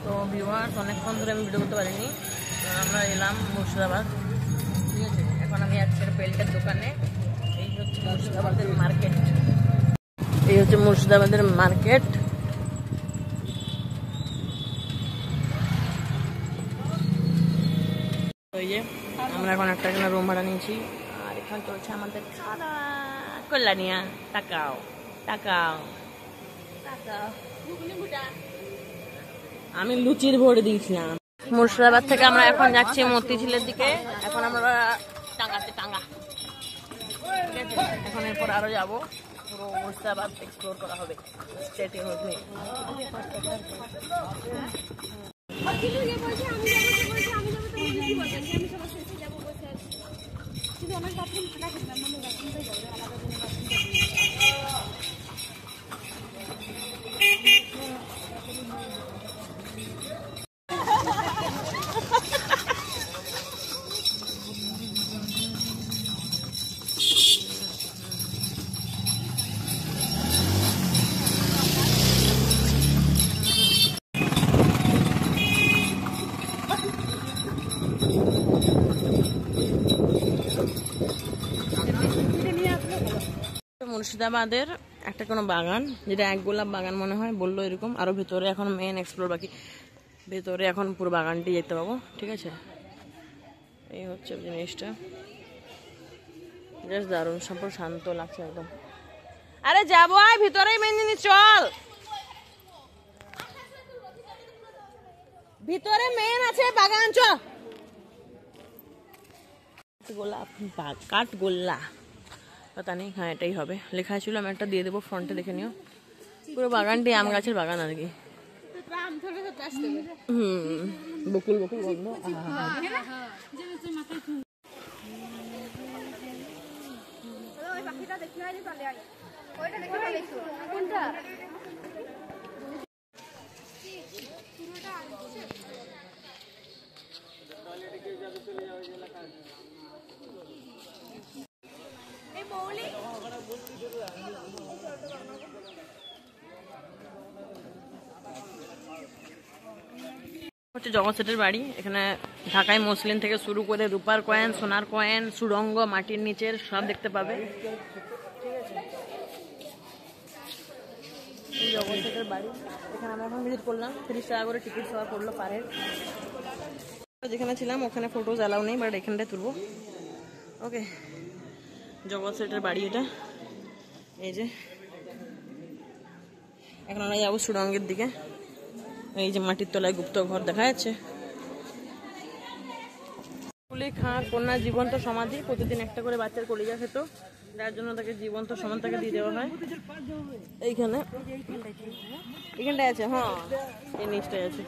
তো ভিউয়ার্স অনেকক্ষণ ধরে আমি ভিডিও করতে পারিনি, আমরা এলাম মুর্শিদাবাদ। ঠিক আছে, এখন আমি আজকের বেল্টের দোকানে। এই হচ্ছে মুর্শিদাবাদের মার্কেট, এই হচ্ছে মুর্শিদাবাদের মার্কেট। ওই যে আমরা এখন একটা এখানে রুম ভাড়া নিয়েছি, আর এখানে চলছে আমাদের খাওয়া কল্যাণিয়া। টাকাও টাকাও টাকাও, আমি লুচির ভরে দিয়েছিলাম। মুর্শিদাবাদ থেকে আমরা এখন যাচ্ছি মতিঝিলের দিকে। এখন আমরা টাঙ্গাতে টাঙ্গা, ঠিক আছে। এখন এরপর আরো যাবো, পুরো মুর্শিদাবাদ এক্সপ্লোর করা হবে স্টেটের মধ্যে। মুর্শিদাবাদের একটা কোনো বাগান, যেটা এক গোলাপ বাগান মনে হয় বললো এরকম, আরো ভেতরে এখন মেন এক্সপ্লোর বাকি। ভেতরে এখন পুরো বাগানটি দেখতে পাবো, ঠিক আছে। এই হচ্ছে জিনিসটা, বেশ দারুণ, সম্পূর্ণ শান্ত লাগছে একদম। আরে যাবো, আয় ভিতরেই মেন জিনিস, চল ভিতরে মেন আছে বাগান, চ। গোলাপ কাঠ গোল্লা পাতা নেই, হ্যাঁ এটাই হবে, লেখা ছিল। আমি একটা দিয়ে দেবো ফ্রন্টে, দেখে নিও। পুরো বাগানটি আম গাছের বাগান আর কি। বকুল বকুল গন্ধ। হচ্ছে জগৎ সেটের বাড়ি। এখানে ঢাকায় মসলিন থেকে শুরু করে রূপার কয়েন, সোনার কয়েন, সুড়ঙ্গ, মাটির নিচের সব দেখতে পাবে। জগৎ সেটের বাড়ি, এখানে আমরা এখন ভিজিট করলাম। 30 টাকা করে টিকিট সবার পড়লো পার হেড। যেখানে ছিলাম ওখানে ফটোজ অ্যালাউ নেই, বাট এখানটায় তুলবো। ওকে, জগৎ সেটের বাড়ি এটা। এই যে এখন আমরা যাবো সুড়ঙ্গের দিকে। এই যে মাটির তলায় গুপ্ত ঘর দেখা যাচ্ছে। কুলি খাঁ কন্যা জীবন্ত সমাধি, প্রতিদিন একটা করে বাচ্চার কলিজা খেত, যার জন্য তাকে জীবন্ত সমাধি তাকে দিয়ে দেওয়া হয়। এইখানে এখানটায় আছে, হ্যাঁ এই নিচটায় আছে।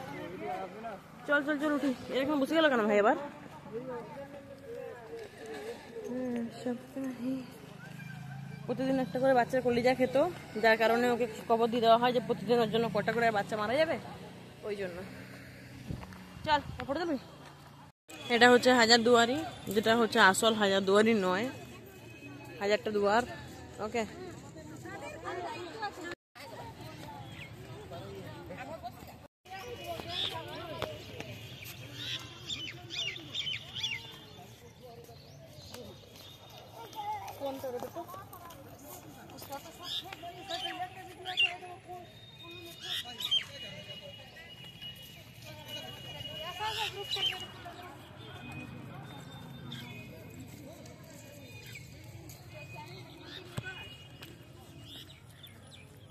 চল চল চল উঠি। এরকম বসে গেল কেন ভাই এবার? প্রতিদিন একটা করে বাচ্চার কলিজা খেত, যার কারণে ওকে কবর দিয়ে দেওয়া হয়, যে প্রতিদিনের জন্য কটা করে বাচ্চা মারা যাবে, ওই জন্য। চল ফটো তুলবি। এটা হচ্ছে হাজারদুয়ারি, যেটা হচ্ছে আসল হাজারদুয়ারি নয়, হাজারটা দুয়ার। ওকে,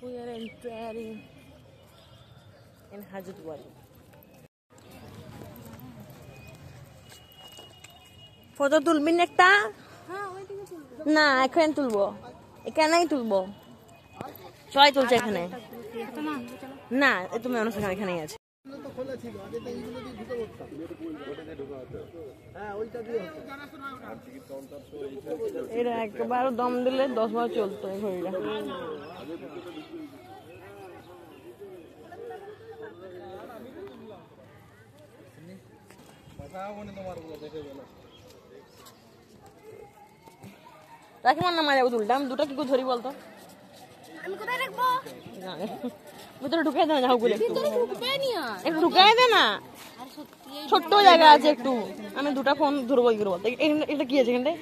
we are entering in Hazarduari. Photo তুলবি না একটা? না এখন তুলবো, এখানেই তুলবো। সবাই তুলছে এখানে, না তুমি অনুষ্ঠান এখানেই আছে। এটা একবার দম দিলে 10 বার চলতো এই ঘড়িটা। রাখি মার না মারা উল্টাম দুটো কি করে ধরি বলতো? আমি কোথায় রাখবো? ভিতরে ঢুকাই দে না ঝাউগুলো একটু ঢুকাই দে না, ছোট্ট জায়গা আছে একটু। আমি দুটা ফোন ধরবো কি করবো? এটা কি আছে এখানটায়?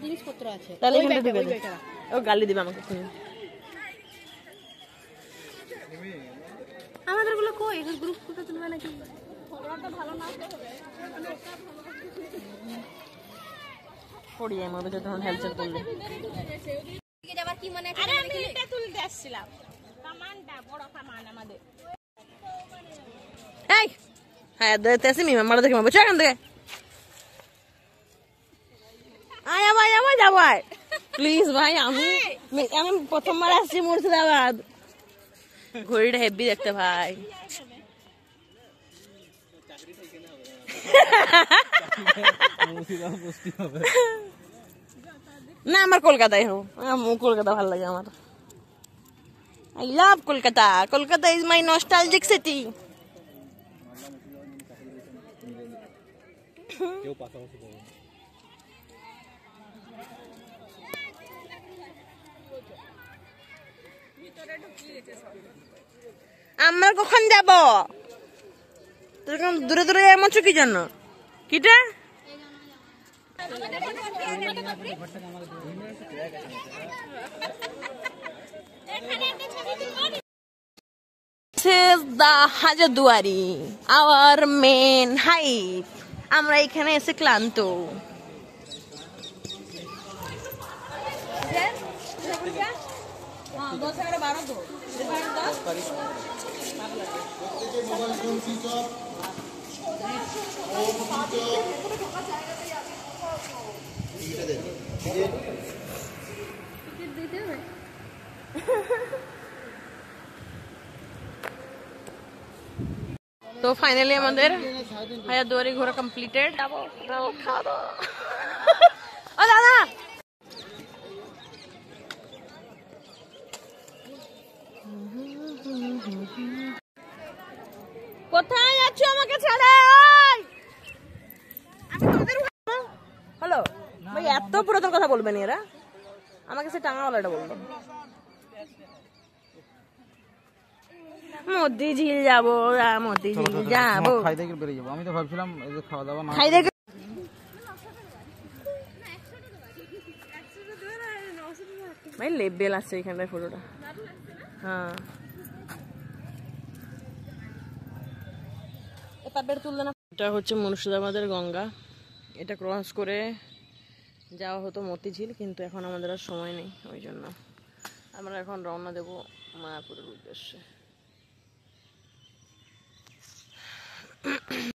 জিনিসপত্র আছে, তাহলে এখানটা ঢুকে দে। ও গালি দিবে আমাকে। আমাদের গুলো কই গ্রুপ ফটো তুলবে নাকি? পড়িয়ে আমার ভিতরে তখন হেলচেল করলে এই হ্যাঁ দেখতেছি মি মামা দেখে মামা এখান থেকে আয় আয় আয় যাবো আয় প্লিজ ভাই। আমি প্রথমবার আসছি মুর্শিদাবাদ, ঘড়িটা হেভি দেখতে ভাই। না আমার কলকাতায় হোক, কলকাতা ভালো লাগে আমার। I love Kolkata, Kolkata is my nostalgic city. আমার কখন যাব? তোর দূরে দূরে এমন কি জন্য? কিটা হাজারদুয়ারি আওয়ার মেন হাইট। আমরা এখানে এসে ক্লান্ত। তো ফাইনালি আমাদের হাজারদুয়ারি ঘোরা কমপ্লিটেড। ও দাদা কোথায় যাচ্ছ? আমাকে ছেড়ে। হ্যালো ভাই, এত পুরাতন কথা বলবেন এরা? আমাকে সে টাঙাওয়ালাটা বললো মোদি ঝিল যাবো, মোদি ঝিল যাবো। আমি তো ভাবছিলাম খাওয়া দাওয়া খাই দেখে ভাই লেবেল আছে এখানটায় ফটোটা। হ্যাঁ তুললে না। এটা হচ্ছে মুর্শিদাবাদের গঙ্গা। এটা ক্রস করে যাওয়া হতো মতিঝিল, কিন্তু এখন আমাদের আর সময় নেই, ওই জন্য আমরা এখন রওনা দেবো মায়াপুরের উদ্দেশ্যে।